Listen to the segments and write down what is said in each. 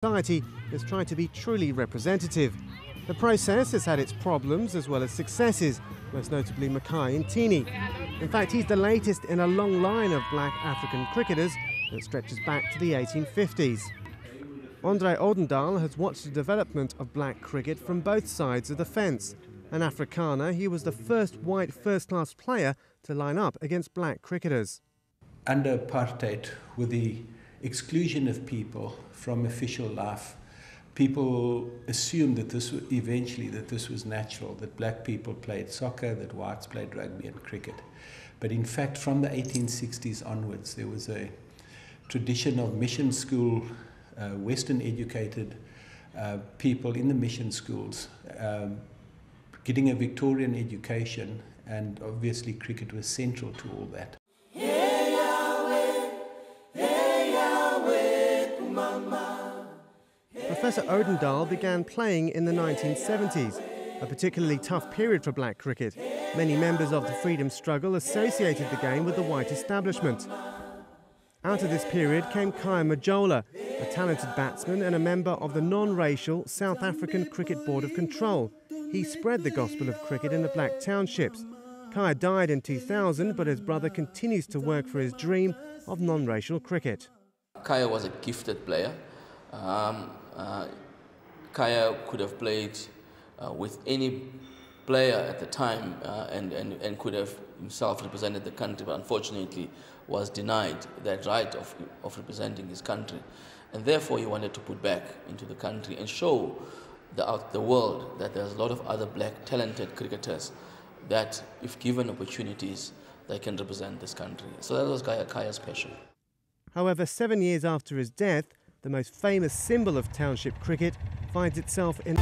Society is trying to be truly representative. The process has had its problems as well as successes, most notably Mackay Ntini. In fact, he's the latest in a long line of black African cricketers that stretches back to the 1850s. Andre Odendaal has watched the development of black cricket from both sides of the fence. An Afrikaner, he was the first white first-class player to line up against black cricketers. Under apartheid, with the exclusion of people from official life, people assumed that this was natural, that black people played soccer, that whites played rugby and cricket. But in fact, from the 1860s onwards, there was a tradition of mission school, Western educated people in the mission schools getting a Victorian education, and obviously cricket was central to all that. Professor Odendaal began playing in the 1970s, a particularly tough period for black cricket. Many members of the freedom struggle associated the game with the white establishment. Out of this period came Khaya Majola, a talented batsman and a member of the non-racial South African Cricket Board of Control. He spread the gospel of cricket in the black townships. Khaya died in 2000, but his brother continues to work for his dream of non-racial cricket. Khaya was a gifted player. Khaya could have played with any player at the time and could have himself represented the country, but unfortunately was denied that right of representing his country. And therefore he wanted to put back into the country and show the world that there's a lot of other black talented cricketers that, if given opportunities, they can represent this country. So that was Khaya's passion. However, 7 years after his death, the most famous symbol of township cricket finds itself in...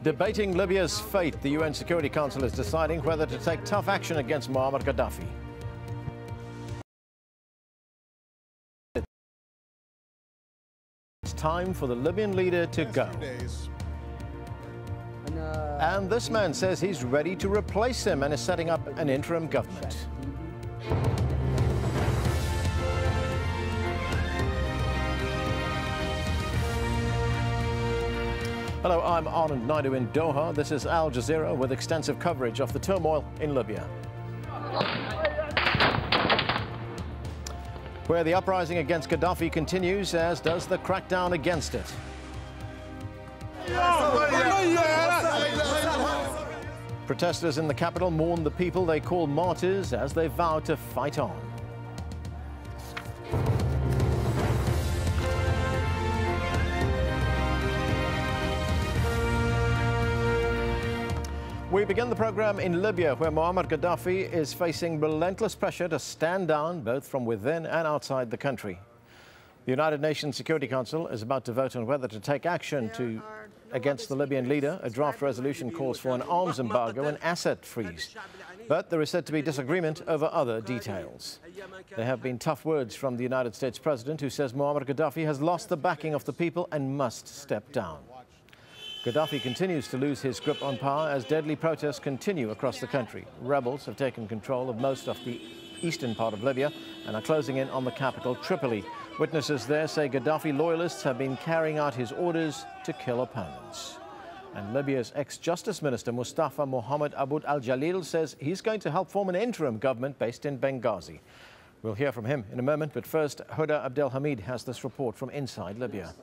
Debating Libya's fate, the UN Security Council is deciding whether to take tough action against Muammar Gaddafi. It's time for the Libyan leader to go. And this man says he's ready to replace him and is setting up an interim government. Hello, I'm Anand Naidu in Doha. This is Al Jazeera with extensive coverage of the turmoil in Libya, where the uprising against Gaddafi continues, as does the crackdown against it. Protesters in the capital mourn the people they call martyrs as they vow to fight on. We begin the program in Libya, where Muammar Gaddafi is facing relentless pressure to stand down both from within and outside the country. The United Nations Security Council is about to vote on whether to take action against the Libyan leader. A draft resolution calls for an arms embargo and asset freeze. But there is said to be disagreement over other details. There have been tough words from the United States President, who says Muammar Gaddafi has lost the backing of the people and must step down. Gaddafi continues to lose his grip on power as deadly protests continue across the country. Rebels have taken control of most of the eastern part of Libya and are closing in on the capital, Tripoli. Witnesses there say Gaddafi loyalists have been carrying out his orders to kill opponents. And Libya's ex-Justice Minister Mustafa Mohammed Aboud al-Jalil says he's going to help form an interim government based in Benghazi. We'll hear from him in a moment, but first, Huda Abdelhamid has this report from inside Libya.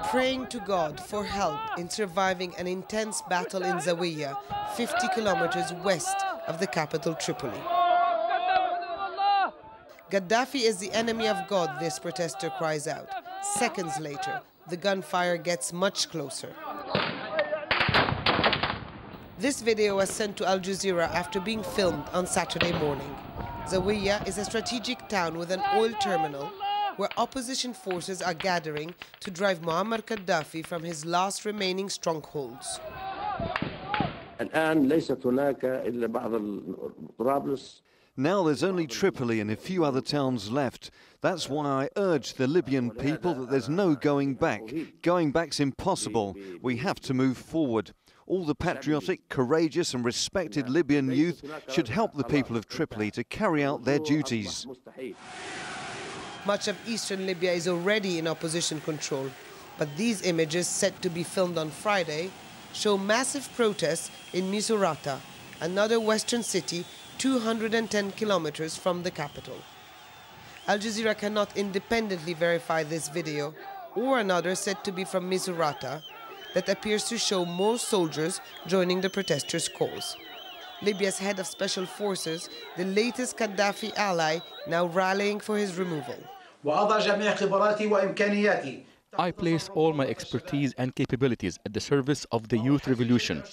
Praying to God for help in surviving an intense battle in Zawiya, 50 kilometers west of the capital Tripoli. Gaddafi is the enemy of God, this protester cries out. Seconds later, the gunfire gets much closer. This video was sent to Al Jazeera after being filmed on Saturday morning. Zawiya is a strategic town with an oil terminal where opposition forces are gathering to drive Muammar Gaddafi from his last remaining strongholds. Now there's only Tripoli and a few other towns left. That's why I urge the Libyan people that there's no going back. Going back's impossible. We have to move forward. All the patriotic, courageous and respected Libyan youth should help the people of Tripoli to carry out their duties. Much of eastern Libya is already in opposition control, but these images, set to be filmed on Friday, show massive protests in Misurata, another western city 210 kilometers from the capital. Al Jazeera cannot independently verify this video or another said to be from Misurata that appears to show more soldiers joining the protesters' cause. Libya's head of special forces, the latest Gaddafi ally, now rallying for his removal. I place all my expertise and capabilities at the service of the youth revolution.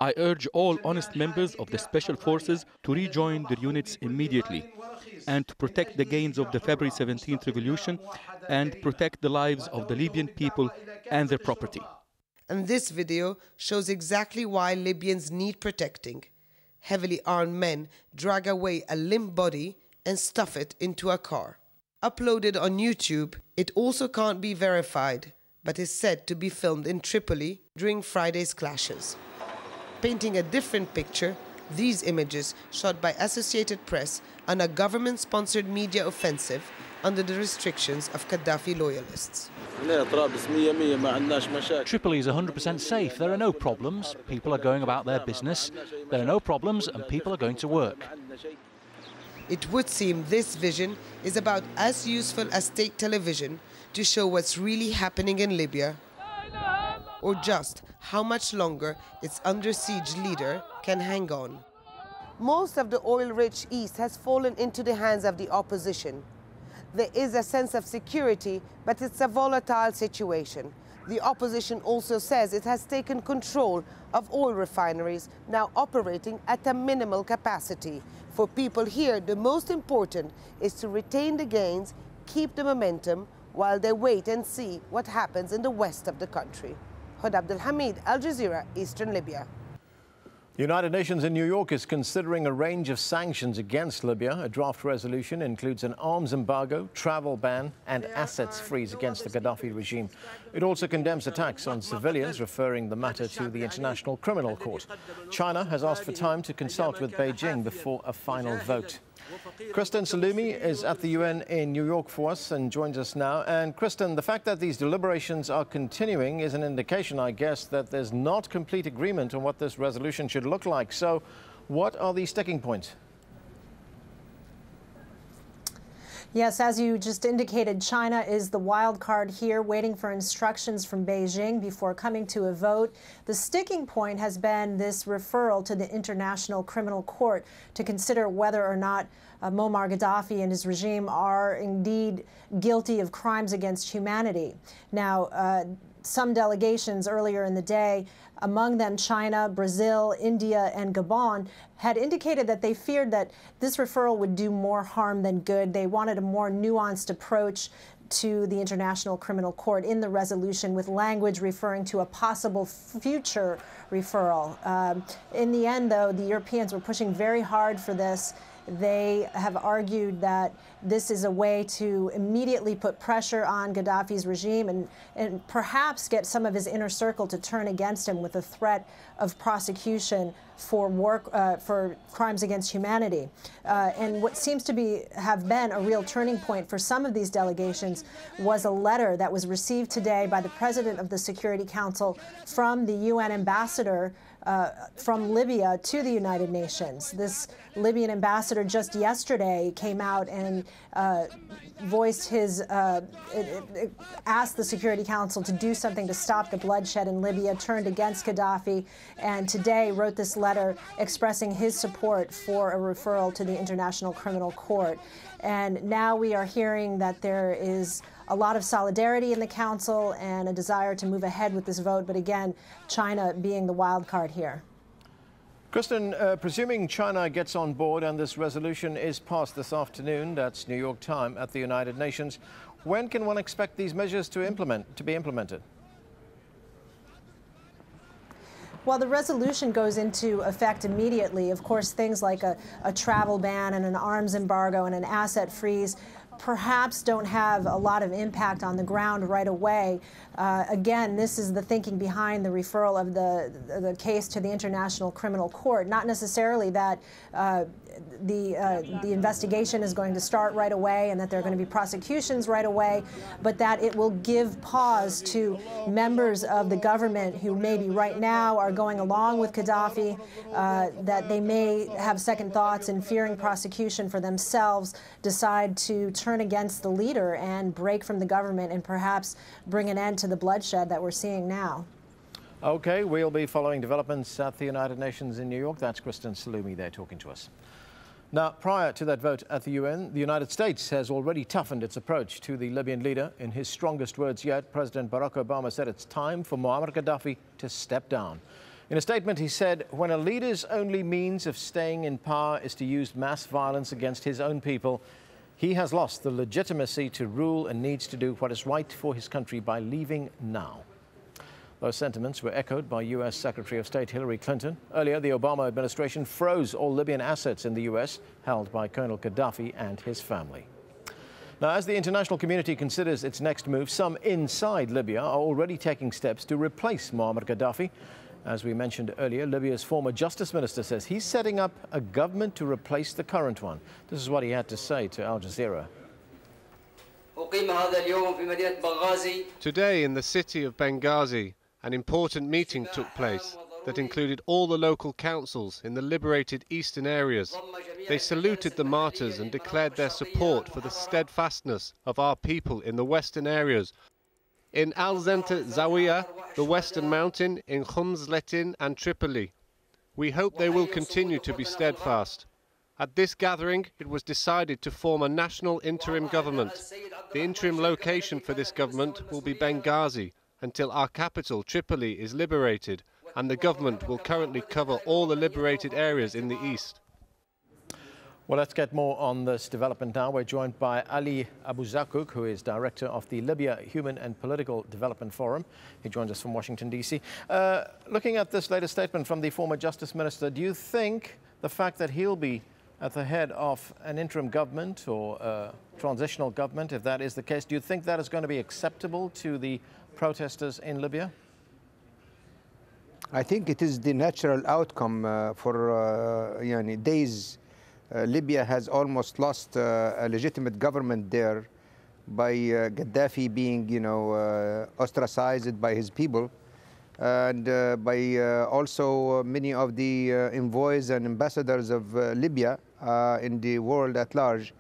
I urge all honest members of the special forces to rejoin their units immediately and to protect the gains of the February 17th revolution and protect the lives of the Libyan people and their property. And this video shows exactly why Libyans need protecting. Heavily armed men drag away a limp body and stuff it into a car. Uploaded on YouTube, it also can't be verified, but is said to be filmed in Tripoli during Friday's clashes. Painting a different picture, these images, shot by Associated Press on a government-sponsored media offensive under the restrictions of Gaddafi loyalists. Tripoli is 100% safe. There are no problems. People are going about their business. There are no problems and people are going to work. It would seem this vision is about as useful as state television to show what's really happening in Libya, or just how much longer its under-siege leader can hang on. Most of the oil-rich East has fallen into the hands of the opposition. There is a sense of security, but it's a volatile situation. The opposition also says it has taken control of oil refineries, now operating at a minimal capacity. For people here, the most important is to retain the gains, keep the momentum, while they wait and see what happens in the west of the country. Hud Abdelhamid, Al Jazeera, Eastern Libya. The United Nations in New York is considering a range of sanctions against Libya. A draft resolution includes an arms embargo, travel ban and assets freeze against the Gaddafi regime. It also condemns attacks on civilians, referring the matter to the International Criminal Court. China has asked for time to consult with Beijing before a final vote. Kristen Salumi is at the UN in New York for us and joins us now. And Kristen, the fact that these deliberations are continuing is an indication, I guess, that there's not complete agreement on what this resolution should look like. So what are the sticking points? Yes, as you just indicated, China is the wild card here, waiting for instructions from Beijing before coming to a vote. The sticking point has been this referral to the International Criminal Court to consider whether or not Muammar Gaddafi and his regime are indeed guilty of crimes against humanity. Now, some delegations earlier in the day, among them China, Brazil, India, and Gabon, had indicated that they feared that this referral would do more harm than good. They wanted a more nuanced approach to the International Criminal Court in the resolution, with language referring to a possible future referral. In the end, though, the Europeans were pushing very hard for this. They have argued that this is a way to immediately put pressure on Gaddafi's regime and perhaps get some of his inner circle to turn against him with a threat of prosecution for crimes against humanity. And what seems to have been a real turning point for some of these delegations was a letter that was received today by the President of the Security Council from the UN ambassador from Libya to the United Nations. This Libyan ambassador just yesterday came out and voiced his, asked the Security Council to do something to stop the bloodshed in Libya, turned against Gaddafi, and today wrote this letter expressing his support for a referral to the International Criminal Court. And now we are hearing that there is a lot of solidarity in the Council and a desire to move ahead with this vote, but again, China being the wild card here. Kristen, presuming China gets on board and this resolution is passed this afternoon, that's New York time at the United Nations, when can one expect these measures to be implemented? Well, the resolution goes into effect immediately. Of course, things like a travel ban and an arms embargo and an asset freeze perhaps don't have a lot of impact on the ground right away. Again, this is the thinking behind the referral of the case to the International Criminal Court. Not necessarily that the investigation is going to start right away and that there are going to be prosecutions right away, but that it will give pause to members of the government who maybe right now are going along with Gaddafi, that they may have second thoughts and fearing prosecution for themselves, decide to turn against the leader and break from the government and perhaps bring an end to the bloodshed that we're seeing now. Okay, we'll be following developments at the United Nations in New York. That's Kristen Salumi there talking to us. Now, prior to that vote at the UN, the United States has already toughened its approach to the Libyan leader. In his strongest words yet, President Barack Obama said it's time for Muammar Gaddafi to step down. In a statement, he said, when a leader's only means of staying in power is to use mass violence against his own people, he has lost the legitimacy to rule and needs to do what is right for his country by leaving now. Those sentiments were echoed by U.S. Secretary of State Hillary Clinton. Earlier, the Obama administration froze all Libyan assets in the U.S. held by Colonel Gaddafi and his family. Now, as the international community considers its next move, some inside Libya are already taking steps to replace Muammar Gaddafi. As we mentioned earlier, Libya's former justice minister says he's setting up a government to replace the current one. This is what he had to say to AlJazeera. Today in the city of Benghazi, an important meeting took place that included all the local councils in the liberated eastern areas. They saluted the martyrs and declared their support for the steadfastness of our people in the western areas. In AlJazeera, the western mountain, in Khumsletin and Tripoli. We hope they will continue to be steadfast. At this gathering, it was decided to form a national interim government. The interim location for this government will be Benghazi, until our capital, Tripoli, is liberated, and the government will currently cover all the liberated areas in the east. Well, let's get more on this development now. We're joined by Ali Abu Zakuk, who is director of the Libya Human and Political Development Forum. He joins us from Washington, D.C. Looking at this latest statement from the former Justice Minister, do you think the fact that he'll be at the head of an interim government or a transitional government, if that is the case, do you think that is going to be acceptable to the protesters in Libya? I think it is the natural outcome for days. Libya has almost lost a legitimate government there by Gaddafi being, ostracized by his people, and by also many of the envoys and ambassadors of Libya in the world at large